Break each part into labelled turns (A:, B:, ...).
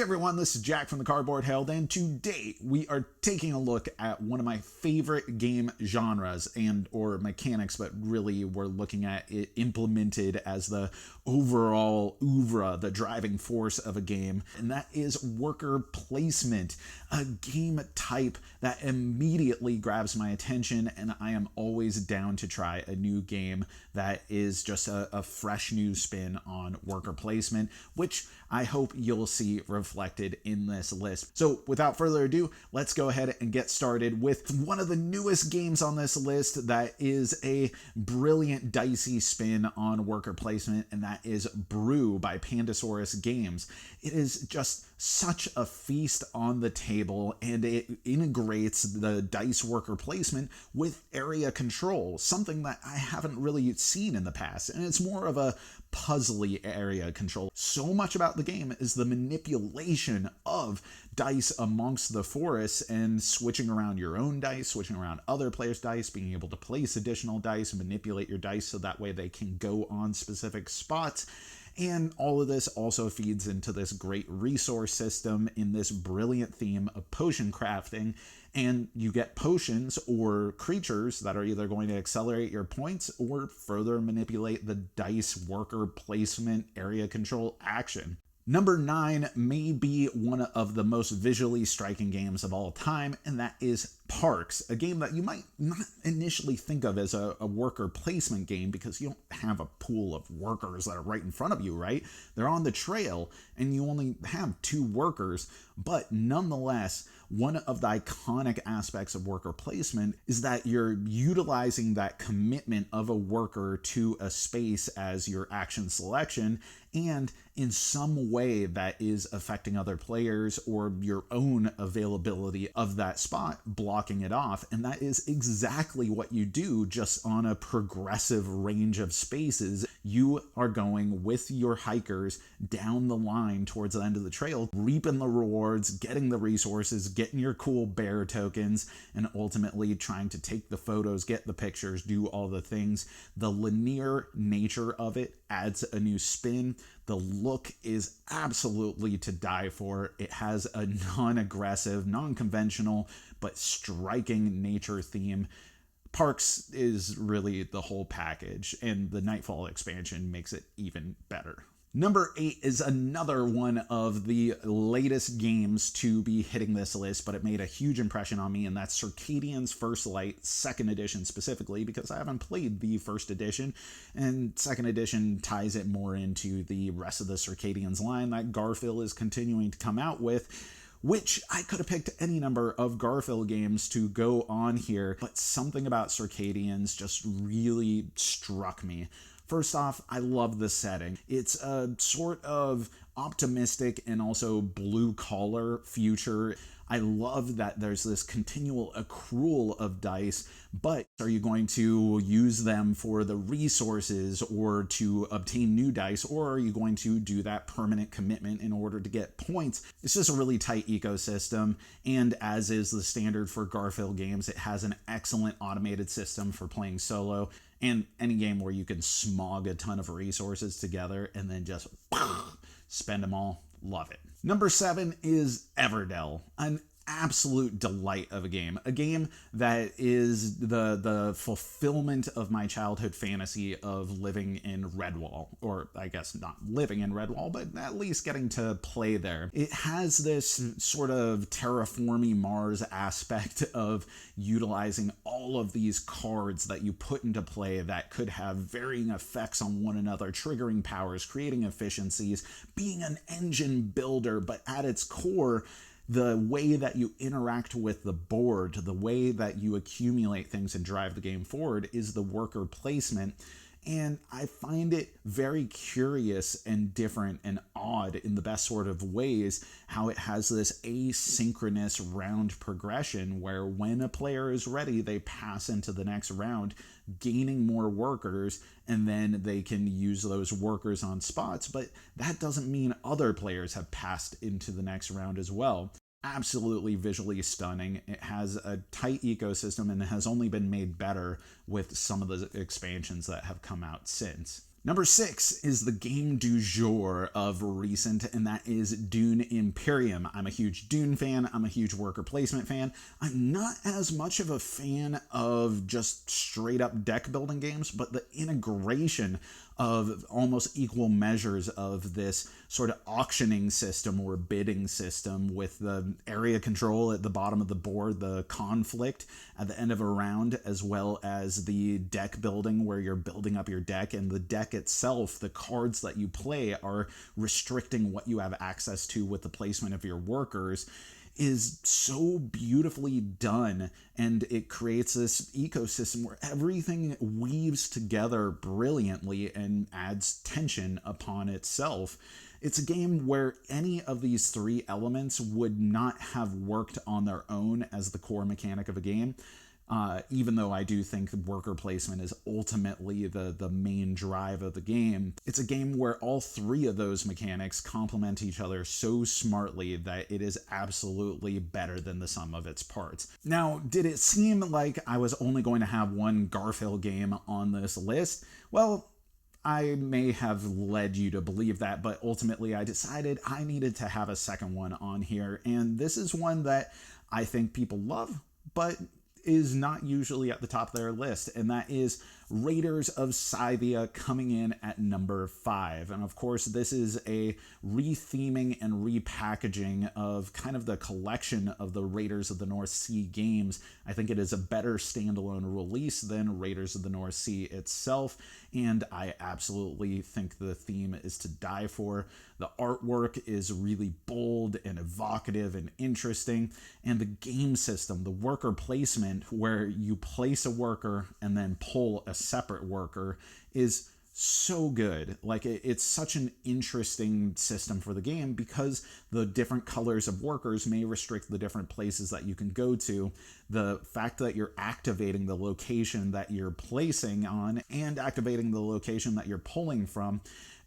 A: everyone, this is Jack from the Cardboard Held, and today we are taking a look at one of my favorite game genres and or mechanics, but really we're looking at it implemented as the overall oeuvre, the driving force of a game, and that is worker placement, a game type that immediately grabs my attention, and I am always down to try a new game that is just a fresh new spin on worker placement, which I hope you'll see reflected in this list. So without further ado, let's go ahead and get started with one of the newest games on this list that is a brilliant dicey spin on worker placement, and that is Brew by Pandasaurus Games. It is just such a feast on the table, and it integrates the dice worker placement with area control, something that I haven't really seen in the past, and it's more of a puzzly area control. So much about the game is the manipulation of dice amongst the forests and switching around your own dice, switching around other players' dice, being able to place additional dice, manipulate your dice so that way they can go on specific spots. And all of this also feeds into this great resource system in this brilliant theme of potion crafting. And you get potions or creatures that are either going to accelerate your points or further manipulate the dice worker placement area control action. Number 9 may be one of the most visually striking games of all time, and that is Parks, a game that you might not initially think of as a worker placement game because you don't have a pool of workers that are right in front of you, right? They're on the trail, and you only have 2 workers, but nonetheless, one of the iconic aspects of worker placement is that you're utilizing that commitment of a worker to a space as your action selection, and in some way that is affecting other players or your own availability of that spot, blocking it off. And that is exactly what you do, just on a progressive range of spaces. You are going with your hikers down the line towards the end of the trail, reaping the rewards, getting the resources, getting your cool bear tokens, and ultimately trying to take the photos, get the pictures, do all the things. The linear nature of it adds a new spin. The look is absolutely to die for. It has a non-aggressive, non-conventional, but striking nature theme. Parks is really the whole package, and the Nightfall expansion makes it even better. Number 8 is another one of the latest games to be hitting this list, but it made a huge impression on me, and that's Circadian's First Light, 2nd edition specifically, because I haven't played the 1st edition, and 2nd edition ties it more into the rest of the Circadians line that Garphill is continuing to come out with, which I could have picked any number of Garphill games to go on here, but something about Circadians just really struck me. First off, I love the setting. It's a sort of optimistic and also blue-collar future. I love that there's this continual accrual of dice, but are you going to use them for the resources or to obtain new dice, or are you going to do that permanent commitment in order to get points? It's just a really tight ecosystem, and as is the standard for Garphill games, it has an excellent automated system for playing solo, and any game where you can smog a ton of resources together and then just spend them all. Love it. Number 7 is Everdell, an absolute delight of a game that is the fulfillment of my childhood fantasy of living in Redwall, or I guess not living in Redwall, but at least getting to play there. It has this sort of terraforming Mars aspect of utilizing all of these cards that you put into play that could have varying effects on one another, triggering powers, creating efficiencies, being an engine builder, but at its core, the way that you interact with the board, the way that you accumulate things and drive the game forward is the worker placement. And I find it very curious and different and odd in the best sort of ways how it has this asynchronous round progression where when a player is ready, they pass into the next round, gaining more workers, and then they can use those workers on spots. But that doesn't mean other players have passed into the next round as well. Absolutely visually stunning. It has a tight ecosystem and has only been made better with some of the expansions that have come out since. Number 6 is the game du jour of recent, and that is Dune Imperium. I'm a huge Dune fan. I'm a huge worker placement fan. I'm not as much of a fan of just straight up deck building games, but the integration of almost equal measures of this sort of auctioning system or bidding system with the area control at the bottom of the board, the conflict at the end of a round, as well as the deck building where you're building up your deck, and the deck itself, the cards that you play are restricting what you have access to with the placement of your workers, is so beautifully done, and it creates this ecosystem where everything weaves together brilliantly and adds tension upon itself. It's a game where any of these three elements would not have worked on their own as the core mechanic of a game. Even though I do think worker placement is ultimately the main drive of the game, it's a game where all three of those mechanics complement each other so smartly that it is absolutely better than the sum of its parts. Now, did it seem like I was only going to have one Garphill game on this list? Well, I may have led you to believe that, but ultimately I decided I needed to have a second one on here, and this is one that I think people love, but is not usually at the top of their list, and that is Raiders of Scythia coming in at number 5. And of course, this is a retheming and repackaging of kind of the collection of the Raiders of the North Sea games. I think it is a better standalone release than Raiders of the North Sea itself, and I absolutely think the theme is to die for. The artwork is really bold and evocative and interesting, and the game system, the worker placement, where you place a worker and then pull a separate worker, is so good. Like, it's such an interesting system for the game because the different colors of workers may restrict the different places that you can go to. The fact that you're activating the location that you're placing on and activating the location that you're pulling from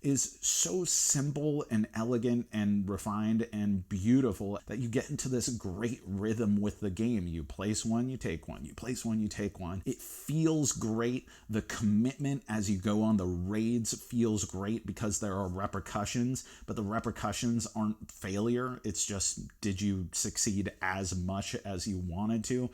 A: is so simple and elegant and refined and beautiful that you get into this great rhythm with the game. You place one, you take one. You place one, you take one. It feels great. The commitment as you go on the raids feels great because there are repercussions, but the repercussions aren't failure. It's just, did you succeed as much as you wanted to?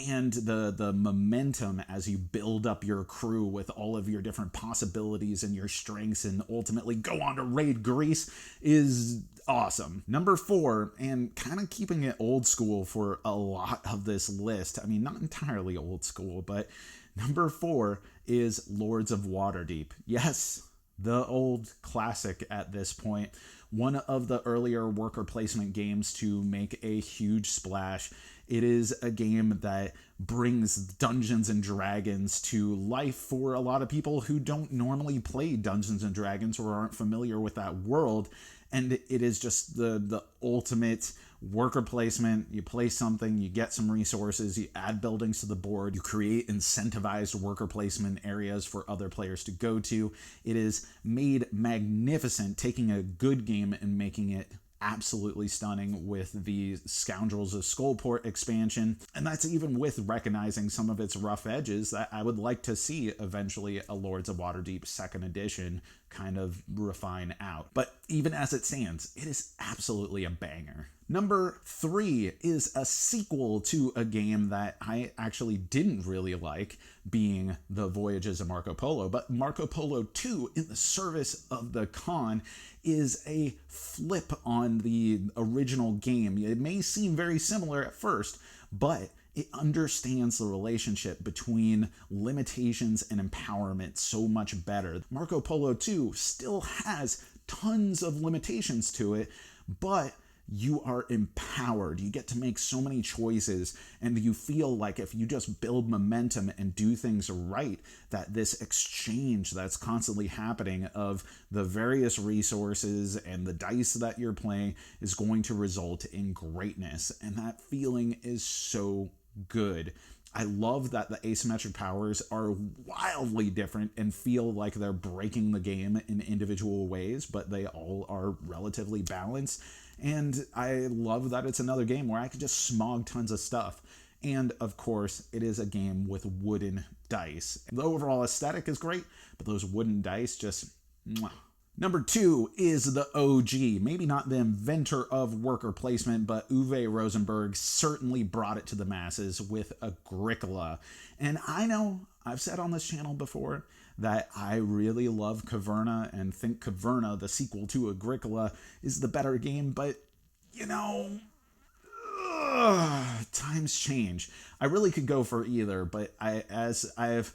A: And the momentum as you build up your crew with all of your different possibilities and your strengths and ultimately go on to raid Greece is awesome. Number 4, and kind of keeping it old school for a lot of this list. I mean, not entirely old school, but number 4 is Lords of Waterdeep. Yes, the old classic at this point. One of the earlier worker placement games to make a huge splash. It is a game that brings Dungeons and Dragons to life for a lot of people who don't normally play Dungeons and Dragons or aren't familiar with that world. And it is just the ultimate worker placement. You play something, you get some resources, you add buildings to the board, you create incentivized worker placement areas for other players to go to. It is made magnificent, taking a good game and making it absolutely stunning with the Scoundrels of Skullport expansion, and that's even with recognizing some of its rough edges that I would like to see eventually a Lords of Waterdeep 2nd edition kind of refine out. But even as it stands, it is absolutely a banger. Number 3 is a sequel to a game that I actually didn't really like, being The Voyages of Marco Polo, but Marco Polo 2 in the Service of the Khan is a flip on the original game. It may seem very similar at first, but it understands the relationship between limitations and empowerment so much better. Marco Polo 2 still has tons of limitations to it, but you are empowered. You get to make so many choices, and you feel like if you just build momentum and do things right, that this exchange that's constantly happening of the various resources and the dice that you're playing is going to result in greatness. And that feeling is so good. I love that the asymmetric powers are wildly different and feel like they're breaking the game in individual ways, but they all are relatively balanced. And I love that it's another game where I could just smog tons of stuff. And of course, it is a game with wooden dice. The overall aesthetic is great, but those wooden dice just mwah. Number 2 is the OG. Maybe not the inventor of worker placement, but Uwe Rosenberg certainly brought it to the masses with Agricola. And I know I've said on this channel before that I really love Caverna and think Caverna, the sequel to Agricola, is the better game, but you know, times change. I really could go for either, but I've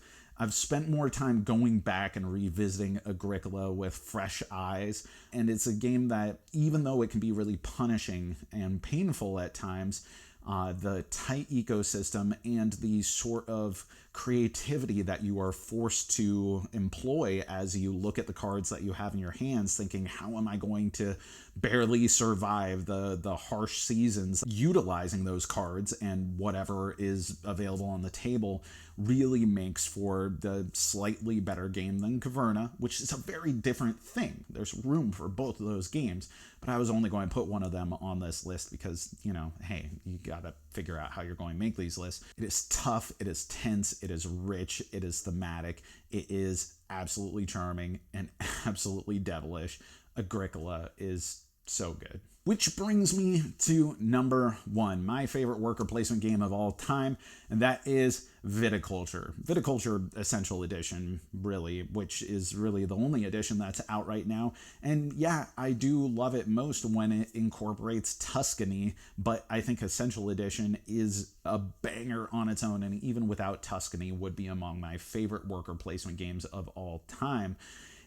A: spent more time going back and revisiting Agricola with fresh eyes, and it's a game that, even though it can be really punishing and painful at times, the tight ecosystem and the sort of creativity that you are forced to employ as you look at the cards that you have in your hands, thinking, how am I going to barely survive the harsh seasons? Utilizing those cards and whatever is available on the table really makes for the slightly better game than Caverna, which is a very different thing. There's room for both of those games, but I was only going to put one of them on this list because, you know, hey, you gotta figure out how you're going to make these lists. It is tough, it is tense, it is rich, it is thematic, it is absolutely charming and absolutely devilish. Agricola is so good. Which brings me to number 1, my favorite worker placement game of all time, and that is Viticulture. Viticulture Essential Edition, really, which is really the only edition that's out right now. And yeah, I do love it most when it incorporates Tuscany, but I think Essential Edition is a banger on its own, and even without Tuscany would be among my favorite worker placement games of all time.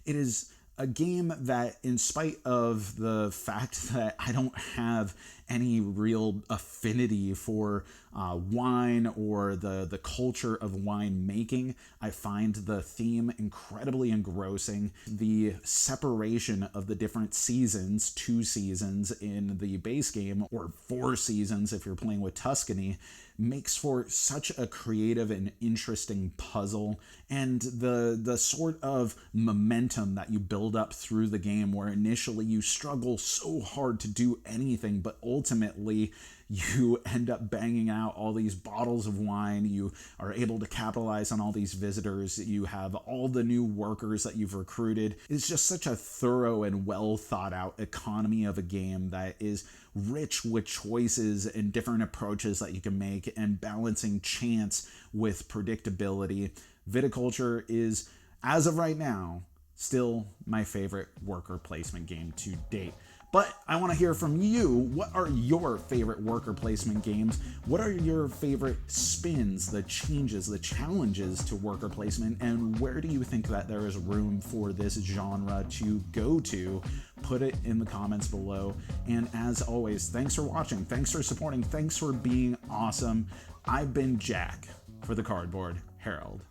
A: It is a game that, in spite of the fact that I don't have any real affinity for wine or the culture of wine making, I find the theme incredibly engrossing. The separation of the different seasons, 2 seasons in the base game, or 4 seasons if you're playing with Tuscany, makes for such a creative and interesting puzzle, and the sort of momentum that you build up through the game, where initially you struggle so hard to do anything, but ultimately you end up banging out all these bottles of wine, you are able to capitalize on all these visitors, you have all the new workers that you've recruited. It's just such a thorough and well thought out economy of a game that is rich with choices and different approaches that you can make, and balancing chance with predictability. Viticulture is, as of right now, still my favorite worker placement game to date. But I want to hear from you. What are your favorite worker placement games? What are your favorite spins, the changes, the challenges to worker placement? And where do you think that there is room for this genre to go to? Put it in the comments below. And as always, thanks for watching. Thanks for supporting. Thanks for being awesome. I've been Jack for the Cardboard Herald.